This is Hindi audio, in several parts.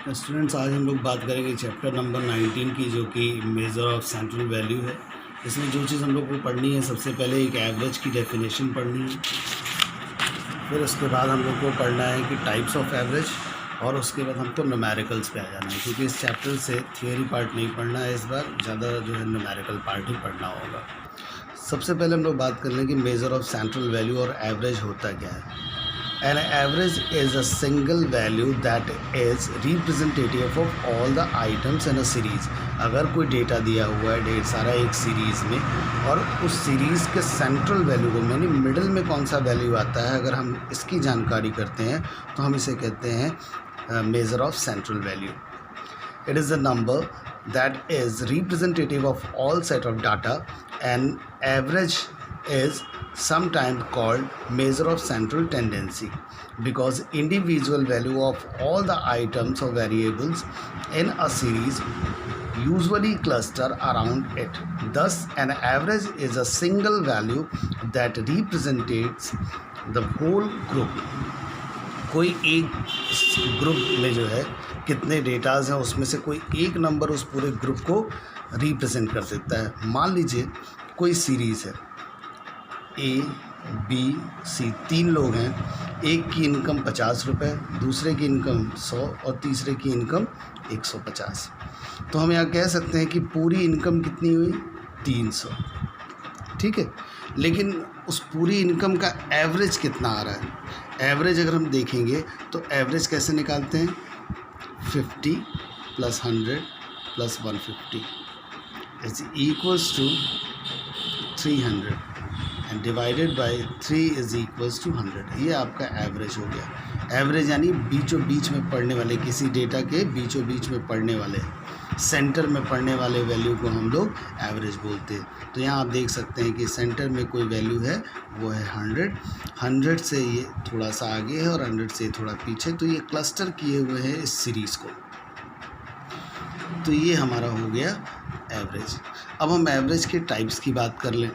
स्टूडेंट्स, आज हम लोग बात करेंगे चैप्टर नंबर 19 की, जो कि मेज़र ऑफ सेंट्रल वैल्यू है। इसमें जो चीज़ हम लोग को पढ़नी है, सबसे पहले एक एवरेज की डेफिनेशन पढ़नी है। फिर उसके बाद हम लोग को पढ़ना है कि टाइप्स ऑफ एवरेज, और उसके बाद हमको न्यूमेरिकल्स पे आ जाना है, क्योंकि इस चैप्टर से थियोरी पार्ट नहीं पढ़ना है। इस बार ज़्यादा जो है न्यूमेरिकल पार्ट ही पढ़ना होगा। सबसे पहले हम लोग बात कर लें कि मेज़र ऑफ सेंट्रल वैल्यू और एवरेज होता क्या है। An average is a single value that is representative of all the items in a series। अगर कोई डेटा दिया हुआ है ढेर सारा एक सीरीज़ में, और उस सीरीज़ के सेंट्रल वैल्यू को, यानी मिडिल में कौन सा वैल्यू आता है, अगर हम इसकी जानकारी करते हैं तो हम इसे कहते हैं measure of central value. It is a number that is representative of all set of data, and average is sometimes called measure of central tendency because individual value of all the items or variables in a series usually cluster around it. Thus, an average is a single value that represents the whole group। कोई एक ग्रुप में जो है कितने डेटाज हैं, उसमें से कोई एक नंबर उस पूरे ग्रुप को रिप्रेजेंट कर देता है। मान लीजिए कोई सीरीज़ है, ए बी सी, 3 लोग हैं। एक की इनकम 50 रुपये, दूसरे की इनकम 100 और तीसरे की इनकम 150। तो हम यहाँ कह सकते हैं कि पूरी इनकम कितनी हुई, 300। ठीक है, लेकिन उस पूरी इनकम का एवरेज कितना आ रहा है। एवरेज अगर हम देखेंगे तो एवरेज कैसे निकालते हैं, 50 + 100 + 150 is equals to 300 and divided by 3 is equals to 100। ये आपका एवरेज हो गया। एवरेज यानी बीचों बीच में पढ़ने वाले, किसी डेटा के बीचों बीच में पढ़ने वाले, सेंटर में पढ़ने वाले वैल्यू को हम लोग एवरेज बोलते हैं। तो यहाँ आप देख सकते हैं कि सेंटर में कोई वैल्यू है, वो है 100 से ये थोड़ा सा आगे है और 100 से थोड़ा पीछे। तो ये क्लस्टर किए हुए हैं इस सीरीज़ को। तो ये हमारा हो गया एवरेज। अब हम एवरेज के टाइप्स की बात कर लें।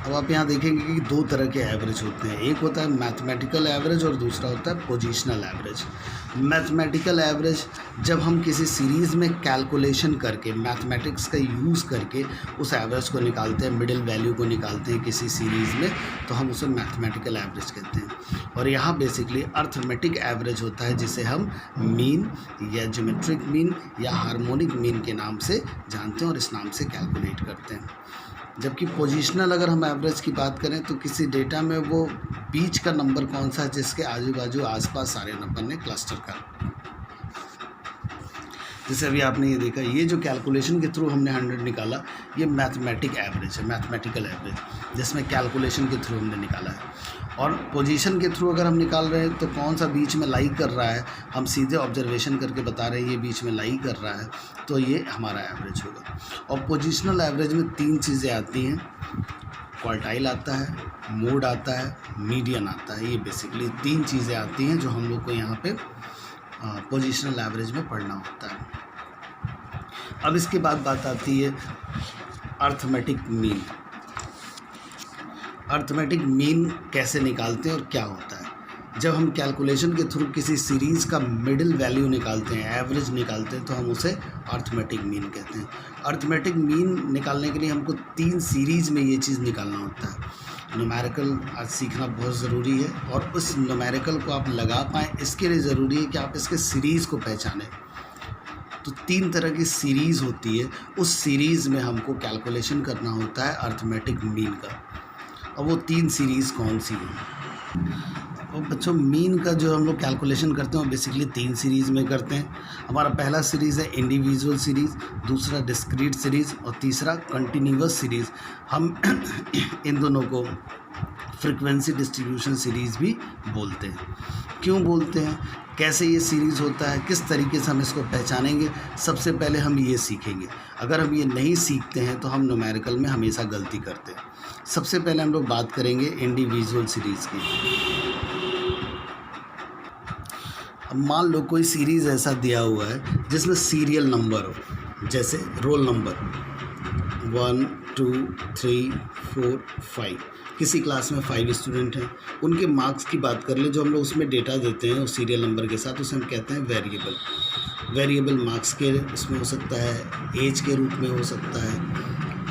अब आप यहाँ देखेंगे कि 2 तरह के एवरेज होते हैं। एक होता है मैथमेटिकल एवरेज और दूसरा होता है पोजीशनल एवरेज। मैथमेटिकल एवरेज, जब हम किसी सीरीज़ में कैलकुलेशन करके, मैथमेटिक्स का यूज़ करके उस एवरेज को निकालते हैं, मिडिल वैल्यू को निकालते हैं किसी सीरीज़ में, तो हम उसे मैथमेटिकल एवरेज कहते हैं। और यहाँ बेसिकली अर्थमेटिक एवरेज होता है, जिसे हम मीन या ज्योमेट्रिक मीन या हार्मोनिक मीन के नाम से जानते हैं और इस नाम से कैलकुलेट करते हैं। जबकि पोजीशनल, अगर हम एवरेज की बात करें तो किसी डेटा में वो बीच का नंबर कौन सा है जिसके आजू बाजू आसपास सारे नंबर ने क्लस्टर कर। जैसे अभी आपने ये देखा, ये जो कैलकुलेशन के थ्रू हमने 100 निकाला, ये मैथमेटिक एवरेज है, मैथमेटिकल एवरेज, जिसमें कैलकुलेशन के थ्रू हमने निकाला है। और पोजीशन के थ्रू अगर हम निकाल रहे हैं तो कौन सा बीच में लाई कर रहा है, हम सीधे ऑब्जर्वेशन करके बता रहे हैं ये बीच में लाई कर रहा है, तो ये हमारा एवरेज होगा। और पोजीशनल एवरेज में 3 चीज़ें आती हैं, क्वार्टाइल आता है, मोड आता है, मीडियन आता है। ये बेसिकली 3 चीज़ें आती हैं जो हम लोग को यहाँ पे पोजीशनल एवरेज में पढ़ना होता है। अब इसके बाद बात आती है अर्थमेटिक मीन। अर्थमेटिक मीन कैसे निकालते हैं और क्या होता है। जब हम कैलकुलेशन के थ्रू किसी सीरीज़ का मिडिल वैल्यू निकालते हैं, एवरेज निकालते हैं, तो हम उसे अर्थमेटिक मीन कहते हैं। अर्थमेटिक मीन निकालने के लिए हमको 3 सीरीज़ में ये चीज़ निकालना होता है। न्यूमेरिकल आज सीखना बहुत ज़रूरी है, और उस न्यूमेरिकल को आप लगा पाएँ, इसके लिए ज़रूरी है कि आप इसके सीरीज़ को पहचानें। तो 3 तरह की सीरीज़ होती है, उस सीरीज़ में हमको कैलकुलेशन करना होता है अर्थमेटिक मीन का। अब वो 3 सीरीज़ कौन सी हैं। और बच्चों, मीन का जो हम लोग कैलकुलेशन करते हैं वो बेसिकली 3 सीरीज़ में करते हैं। हमारा पहला सीरीज़ है इंडिविजुअल सीरीज़, दूसरा डिस्क्रीट सीरीज़ और तीसरा कंटिन्यूअस सीरीज़। हम इन दोनों को फ्रीक्वेंसी डिस्ट्रीब्यूशन सीरीज़ भी बोलते हैं। क्यों बोलते हैं, कैसे ये सीरीज़ होता है, किस तरीके से हम इसको पहचानेंगे, सबसे पहले हम ये सीखेंगे। अगर हम ये नहीं सीखते हैं तो हम न्यूमेरिकल में हमेशा गलती करते हैं। सबसे पहले हम लोग बात करेंगे इंडिविजुअल सीरीज़ की। अब मान लो कोई सीरीज़ ऐसा दिया हुआ है जिसमें सीरियल नंबर हो, जैसे रोल नंबर 1 2 3 4 5, किसी क्लास में 5 स्टूडेंट हैं, उनके मार्क्स की बात कर ले, जो हम लोग उसमें डेटा देते हैं उस सीरियल नंबर के साथ, उसे हम कहते हैं वेरिएबल। वेरिएबल मार्क्स के उसमें हो सकता है, एज के रूप में हो सकता है,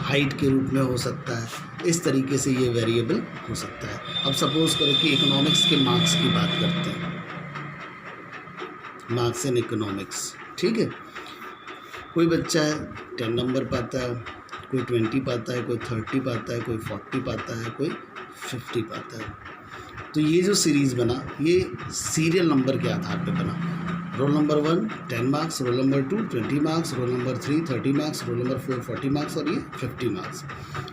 हाइट के रूप में हो सकता है, इस तरीके से ये वेरिएबल हो सकता है। अब सपोज करो कि इकोनॉमिक्स के मार्क्स की बात करते हैं, मार्क्स इन इकोनॉमिक्स, ठीक है। कोई बच्चा है 10 नंबर पाता है, कोई 20 पाता है, कोई 30 पाता है, कोई 40 पाता है, कोई 50 पाता है। तो ये जो सीरीज़ बना, ये सीरियल नंबर के आधार पे बना। Roll number 1 10 marks, roll number 2 20 marks, roll number 3 30 marks, roll number 4 40 marks और ये 50 मार्क्स।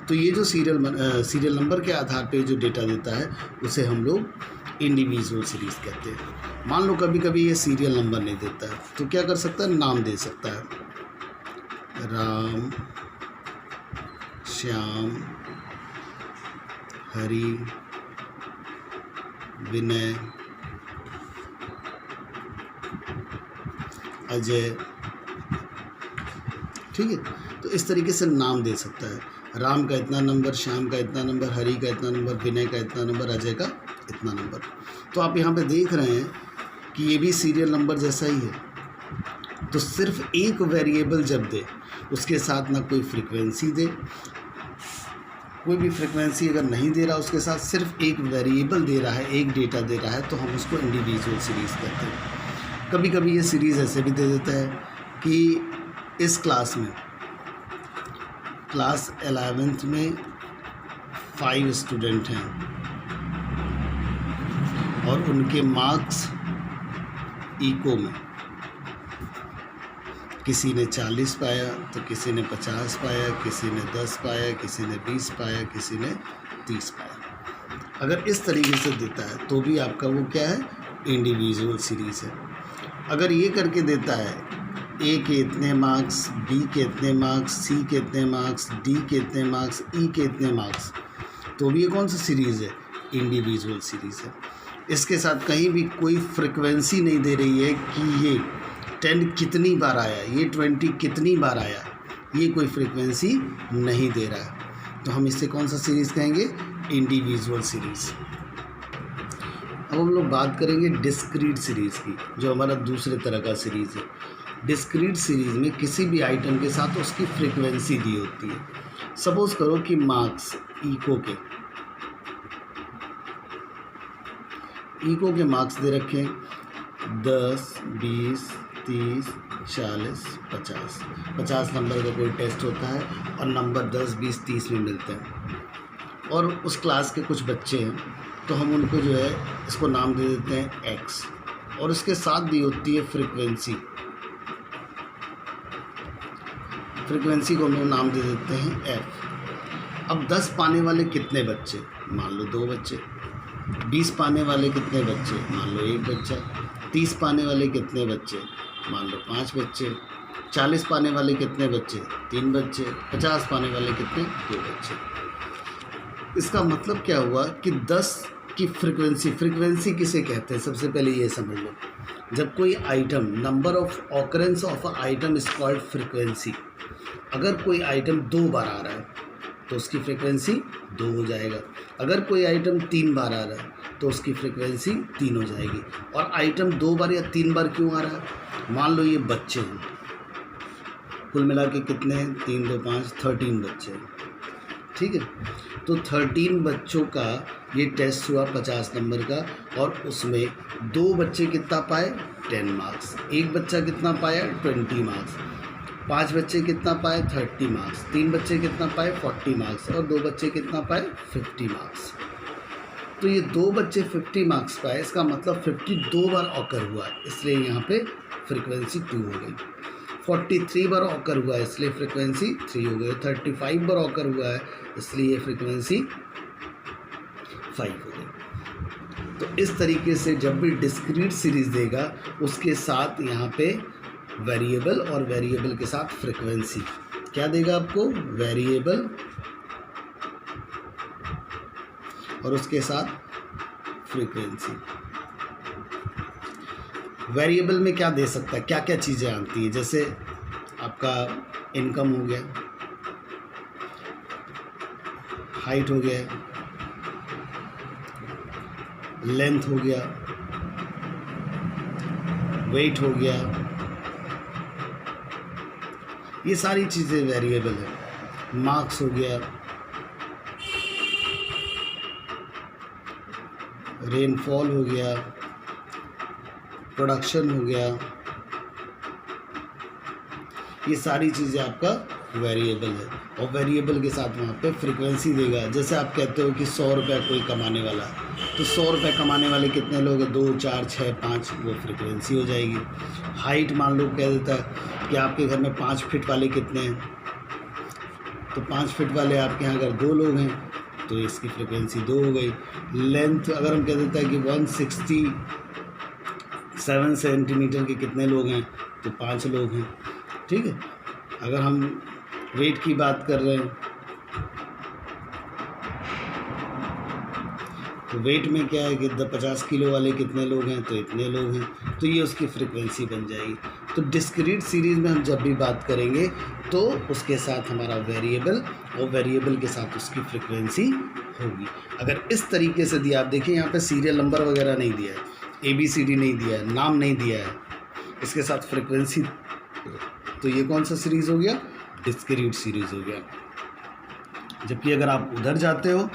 तो ये जो सीरियल नंबर के आधार पे जो डेटा देता है उसे हम लोग इंडिविजुअल सीरीज़ कहते हैं। मान लो कभी कभी ये सीरियल नंबर नहीं देता है, तो क्या कर सकता है, नाम दे सकता है, राम, श्याम, हरि, विनय, अजय, ठीक है। तो इस तरीके से नाम दे सकता है, राम का इतना नंबर, श्याम का इतना नंबर, हरि का इतना नंबर, विनय का इतना नंबर, अजय का इतना नंबर। तो आप यहाँ पे देख रहे हैं कि ये भी सीरियल नंबर जैसा ही है। तो सिर्फ एक वेरिएबल जब दे, उसके साथ ना कोई फ्रीक्वेंसी दे, कोई भी फ्रीक्वेंसी अगर नहीं दे रहा, उसके साथ सिर्फ एक वेरिएबल दे रहा है, एक डेटा दे रहा है, तो हम उसको इंडिविजुअल सीरीज़ कहते हैं। कभी कभी ये सीरीज़ ऐसे भी दे देता है कि इस क्लास में, क्लास 11th में 5 स्टूडेंट हैं और उनके मार्क्स इको में किसी ने 40 पाया, तो किसी ने 50 पाया, किसी ने 10 पाया, किसी ने 20 पाया, किसी ने 30 पाया। अगर इस तरीके से देता है तो भी आपका वो क्या है, इंडिविजुअल सीरीज़ है। अगर ये करके देता है ए के इतने मार्क्स, बी के इतने मार्क्स, सी के इतने मार्क्स, डी के इतने मार्क्स, ई के इतने मार्क्स, तो भी ये कौन सा सीरीज़ है, इंडिविजुअल सीरीज़ है। इसके साथ कहीं भी कोई फ्रिक्वेंसी नहीं दे रही है कि ये 10 कितनी बार आया, ये 20 कितनी बार आया, ये कोई फ्रिक्वेंसी नहीं दे रहा है। तो हम इससे कौन सा सीरीज़ कहेंगे, इंडिविजुअल सीरीज़। अब हम लोग बात करेंगे डिस्क्रीट सीरीज़ की, जो हमारा दूसरे तरह का सीरीज़ है। डिस्क्रीट सीरीज़ में किसी भी आइटम के साथ उसकी फ्रीक्वेंसी दी होती है। सपोज़ करो कि मार्क्स इको के मार्क्स दे रखे हैं 10 20 30 40 50। 50 नंबर का कोई टेस्ट होता है और नंबर 10 20 30 में मिलते हैं, और उस क्लास के कुछ बच्चे हैं, तो हम उनको जो है इसको नाम दे देते हैं x, और इसके साथ दी होती है फ्रीक्वेंसी को हम लोग नाम दे देते हैं f। अब 10 पाने वाले कितने बच्चे, मान लो 2 बच्चे। 20 पाने वाले कितने बच्चे, मान लो 1 बच्चा। 30 पाने वाले कितने बच्चे, मान लो 5 बच्चे। 40 पाने वाले कितने बच्चे, 3 बच्चे। 50 पाने वाले कितने, 2 बच्चे। इसका मतलब क्या हुआ कि 10 की फ्रीक्वेंसी किसे कहते हैं, सबसे पहले ये समझ लो। जब कोई item, number of occurrence of a item is called frequency. अगर कोई आइटम 2 बार आ रहा है तो उसकी फ्रीक्वेंसी 2 हो जाएगा। अगर कोई आइटम 3 बार आ रहा है तो उसकी फ्रीक्वेंसी 3 हो जाएगी। और आइटम 2 बार या 3 बार क्यों आ रहा है, मान लो ये बच्चे हैं, कुल मिला के कितने हैं, 3 2 5 13 बच्चे हैं, ठीक है। तो 13 बच्चों का ये टेस्ट हुआ 50 नंबर का, और उसमें 2 बच्चे कितना पाए, 10 मार्क्स। एक बच्चा कितना पाया, 20 मार्क्स। 5 बच्चे कितना पाए, 30 मार्क्स। 3 बच्चे कितना पाए, 40 मार्क्स। और 2 बच्चे कितना पाए, 50 मार्क्स। तो ये 2 बच्चे 50 मार्क्स पाए, इसका मतलब 50 2 बार ऑकर हुआ है, इसलिए यहाँ पे फ्रीक्वेंसी 2 हो गई। 43 बार ऑकर हुआ है, इसलिए फ्रीक्वेंसी 3 हो गई। 35 बार ऑकर हुआ है, इसलिए ये फ्रीक्वेंसी 5 हो गई। तो इस तरीके से जब भी डिस्क्रीट सीरीज़ देगा, उसके साथ यहाँ पे वेरिएबल, और वेरिएबल के साथ फ्रीक्वेंसी क्या देगा आपको, वेरिएबल और उसके साथ फ्रीक्वेंसी। वेरिएबल में क्या दे सकता है, क्या क्या चीज़ें आती हैं, जैसे आपका इनकम हो गया, हाइट हो गया, लेंथ हो गया, वेट हो गया, ये सारी चीज़ें वेरिएबल है। मार्क्स हो गया, रेनफॉल हो गया, प्रोडक्शन हो गया, ये सारी चीज़ें आपका वेरिएबल है। और वेरिएबल के साथ वहाँ पे फ्रीक्वेंसी देगा। जैसे आप कहते हो कि 100 रुपये कोई कमाने वाला है, तो 100 रुपये कमाने वाले कितने लोग हैं, 2, 4, 6, 5, वो फ्रीक्वेंसी हो जाएगी। हाइट मान लो कह देता है कि आपके घर में 5 फीट वाले कितने हैं, तो 5 फीट वाले आपके यहाँ अगर 2 लोग हैं तो इसकी फ्रीक्वेंसी 2 हो गई। लेंथ अगर हम कह देता है कि 167 सेंटीमीटर के कितने लोग हैं, तो 5 लोग हैं, ठीक है। अगर हम वेट की बात कर रहे हैं तो वेट में क्या है कि 50 किलो वाले कितने लोग हैं, तो इतने लोग हैं, तो ये उसकी फ्रीक्वेंसी बन जाएगी। तो डिस्क्रीट सीरीज़ में हम जब भी बात करेंगे तो उसके साथ हमारा वेरिएबल और वेरिएबल के साथ उसकी फ्रीक्वेंसी होगी। अगर इस तरीके से दिया, आप देखिए यहाँ पे सीरियल नंबर वगैरह नहीं दिया है, ABCD नहीं दिया है, नाम नहीं दिया है, इसके साथ फ्रीक्वेंसी, तो ये कौन सा सीरीज़ हो गया, डिस्क्रीट सीरीज़ हो गया। जबकि अगर आप उधर जाते हो,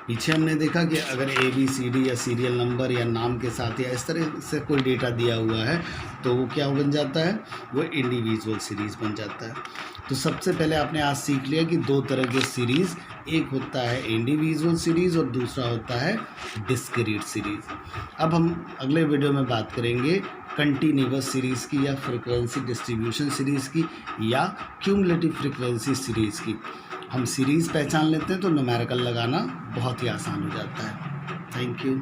पीछे हमने देखा कि अगर ABCD या सीरियल नंबर या नाम के साथ या इस तरह से कोई डेटा दिया हुआ है तो वो क्या बन जाता है, वो इंडिविजुअल सीरीज़ बन जाता है। तो सबसे पहले आपने आज सीख लिया कि 2 तरह के सीरीज़, एक होता है इंडिविजुअल सीरीज़ और दूसरा होता है डिस्क्रीट सीरीज़। अब हम अगले वीडियो में बात करेंगे कंटिन्यूअस सीरीज़ की या फ्रीक्वेंसी डिस्ट्रीब्यूशन सीरीज़ की या क्यूमुलेटिव फ्रीक्वेंसी सीरीज़ की। हम सीरीज़ पहचान लेते हैं तो न्यूमेरिकल लगाना बहुत ही आसान हो जाता है। Thank you.